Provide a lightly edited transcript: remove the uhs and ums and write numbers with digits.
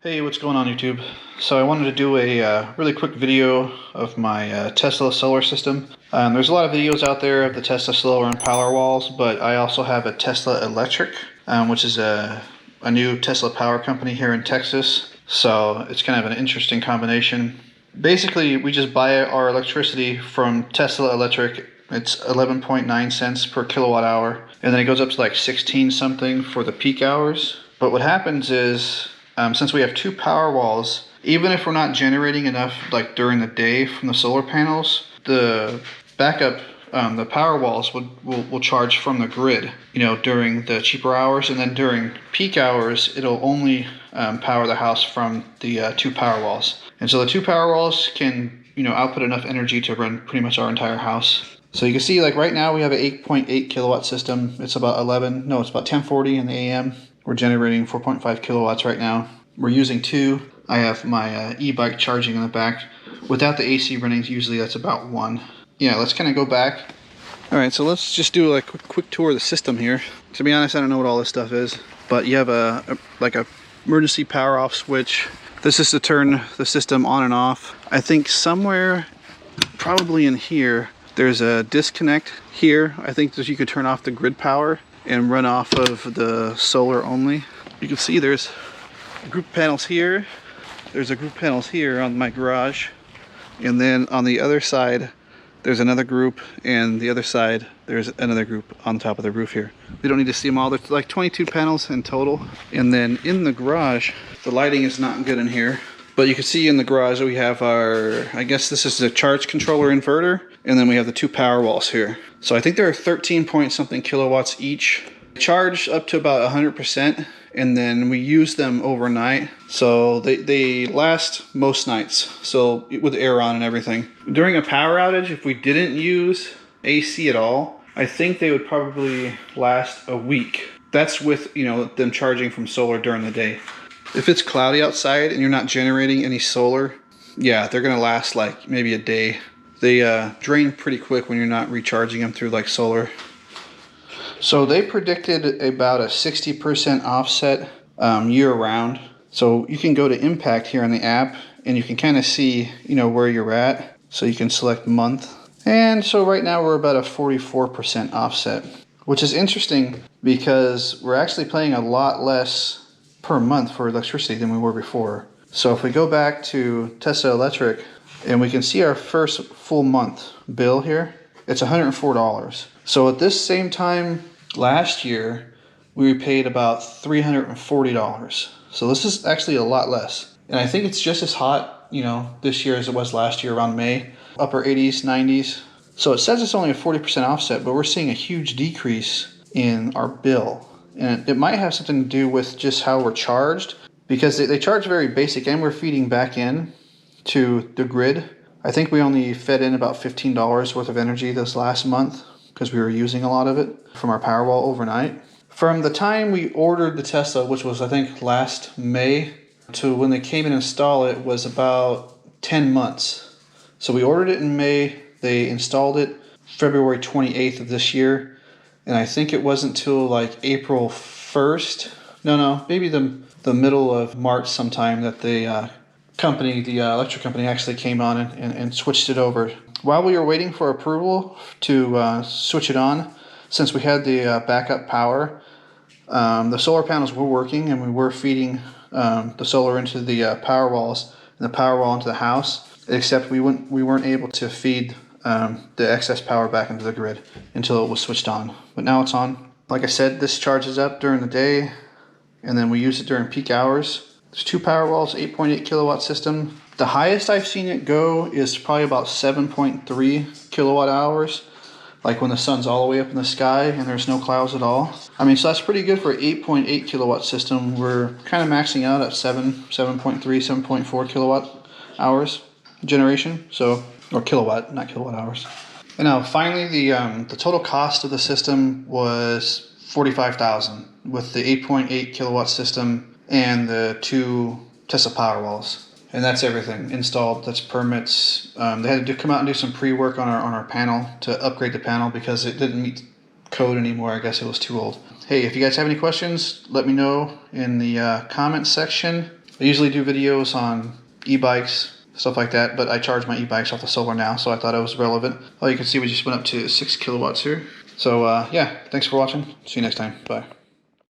Hey, what's going on YouTube? So I wanted to do a really quick video of my Tesla solar system. There's a lot of videos out there of the Tesla Solar and Powerwalls, but I also have a Tesla Electric, which is a new Tesla power company here in Texas. So it's kind of an interesting combination. Basically, we just buy our electricity from Tesla Electric. It's 11.9 cents per kilowatt hour, and then it goes up to like 16 something for the peak hours. But what happens is, since we have two power walls, even if we're not generating enough like during the day from the solar panels, the backup, the power walls will charge from the grid, during the cheaper hours, and then during peak hours, it'll only power the house from the two power walls. And so the two power walls can, output enough energy to run pretty much our entire house. So you can see, like right now we have an 8.8 kilowatt system. It's about 10:40 in the AM. We're generating 4.5 kilowatts right now. We're using two. I have my e-bike charging in the back. Without the AC running, usually that's about 1. Yeah, let's kind of go back. All right, so let's just do like a quick tour of the system here. To be honest, I don't know what all this stuff is, but you have a emergency power off switch. This is to turn the system on and off. I think somewhere, probably in here, there's a disconnect here. I think that you could turn off the grid power and run off of the solar only. You can see there's group panels here. There's a group panels here on my garage. And then on the other side, there's another group, and the other side, there's another group on top of the roof here. We don't need to see them all. There's like 22 panels in total. And then in the garage, the lighting is not good in here, but you can see in the garage we have our, I guess this is the charge controller inverter, and then we have the two power walls here. So I think there are 13 point something kilowatts each. Charge up to about 100%, and then we use them overnight. So they last most nights, so with air on and everything. During a power outage, if we didn't use AC at all, I think they would probably last a week. That's with, them charging from solar during the day. If it's cloudy outside and you're not generating any solar, yeah, they're gonna last like maybe a day. They drain pretty quick when you're not recharging them through like solar. So they predicted about a 60% offset year round. So you can go to impact here on the app and you can kind of see, where you're at. So you can select month. And so right now we're about a 44% offset, which is interesting because we're actually paying a lot less per month for electricity than we were before. So if we go back to Tesla Electric and we can see our first full month bill here, it's $104. So at this same time last year, we paid about $340. So this is actually a lot less. And I think it's just as hot, this year as it was last year around May, upper 80s, 90s. So it says it's only a 40% offset, but we're seeing a huge decrease in our bill. And it might have something to do with just how we're charged, because they charge very basic and we're feeding back in to the grid. I think we only fed in about $15 worth of energy this last month because we were using a lot of it from our Powerwall overnight. From the time we ordered the Tesla, which was I think last May, to when they came and installed it was about 10 months. So we ordered it in May, they installed it February 28th of this year, and I think it wasn't until like April 1st, maybe the middle of March sometime that the electric company actually came on and switched it over. While we were waiting for approval to switch it on, since we had the backup power, the solar panels were working and we were feeding the solar into the power walls and the power wall into the house, except we weren't able to feed the excess power back into the grid until it was switched on. But now it's on. Like I said, this charges up during the day and then we use it during peak hours. There's two power walls, 8.8 kilowatt system. The highest I've seen it go is probably about 7.3 kilowatt hours, like when the sun's all the way up in the sky and there's no clouds at all. So that's pretty good for an 8.8 kilowatt system. We're kind of maxing out at 7.3, 7.4 kilowatt hours generation. Or kilowatt, not kilowatt hours. And now finally, the total cost of the system was $45,000 with the 8.8 kilowatt system and the two Tesla Powerwalls. And that's everything installed. That's permits. They had to come out and do some pre-work on our panel to upgrade the panel because it didn't meet code anymore. I guess it was too old. Hey, if you guys have any questions, let me know in the comments section. I usually do videos on e-bikes, stuff like that, but I charge my e-bikes off the solar now, so I thought it was relevant. Oh, you can see we just went up to 6 kilowatts here. So yeah, thanks for watching. See you next time. Bye.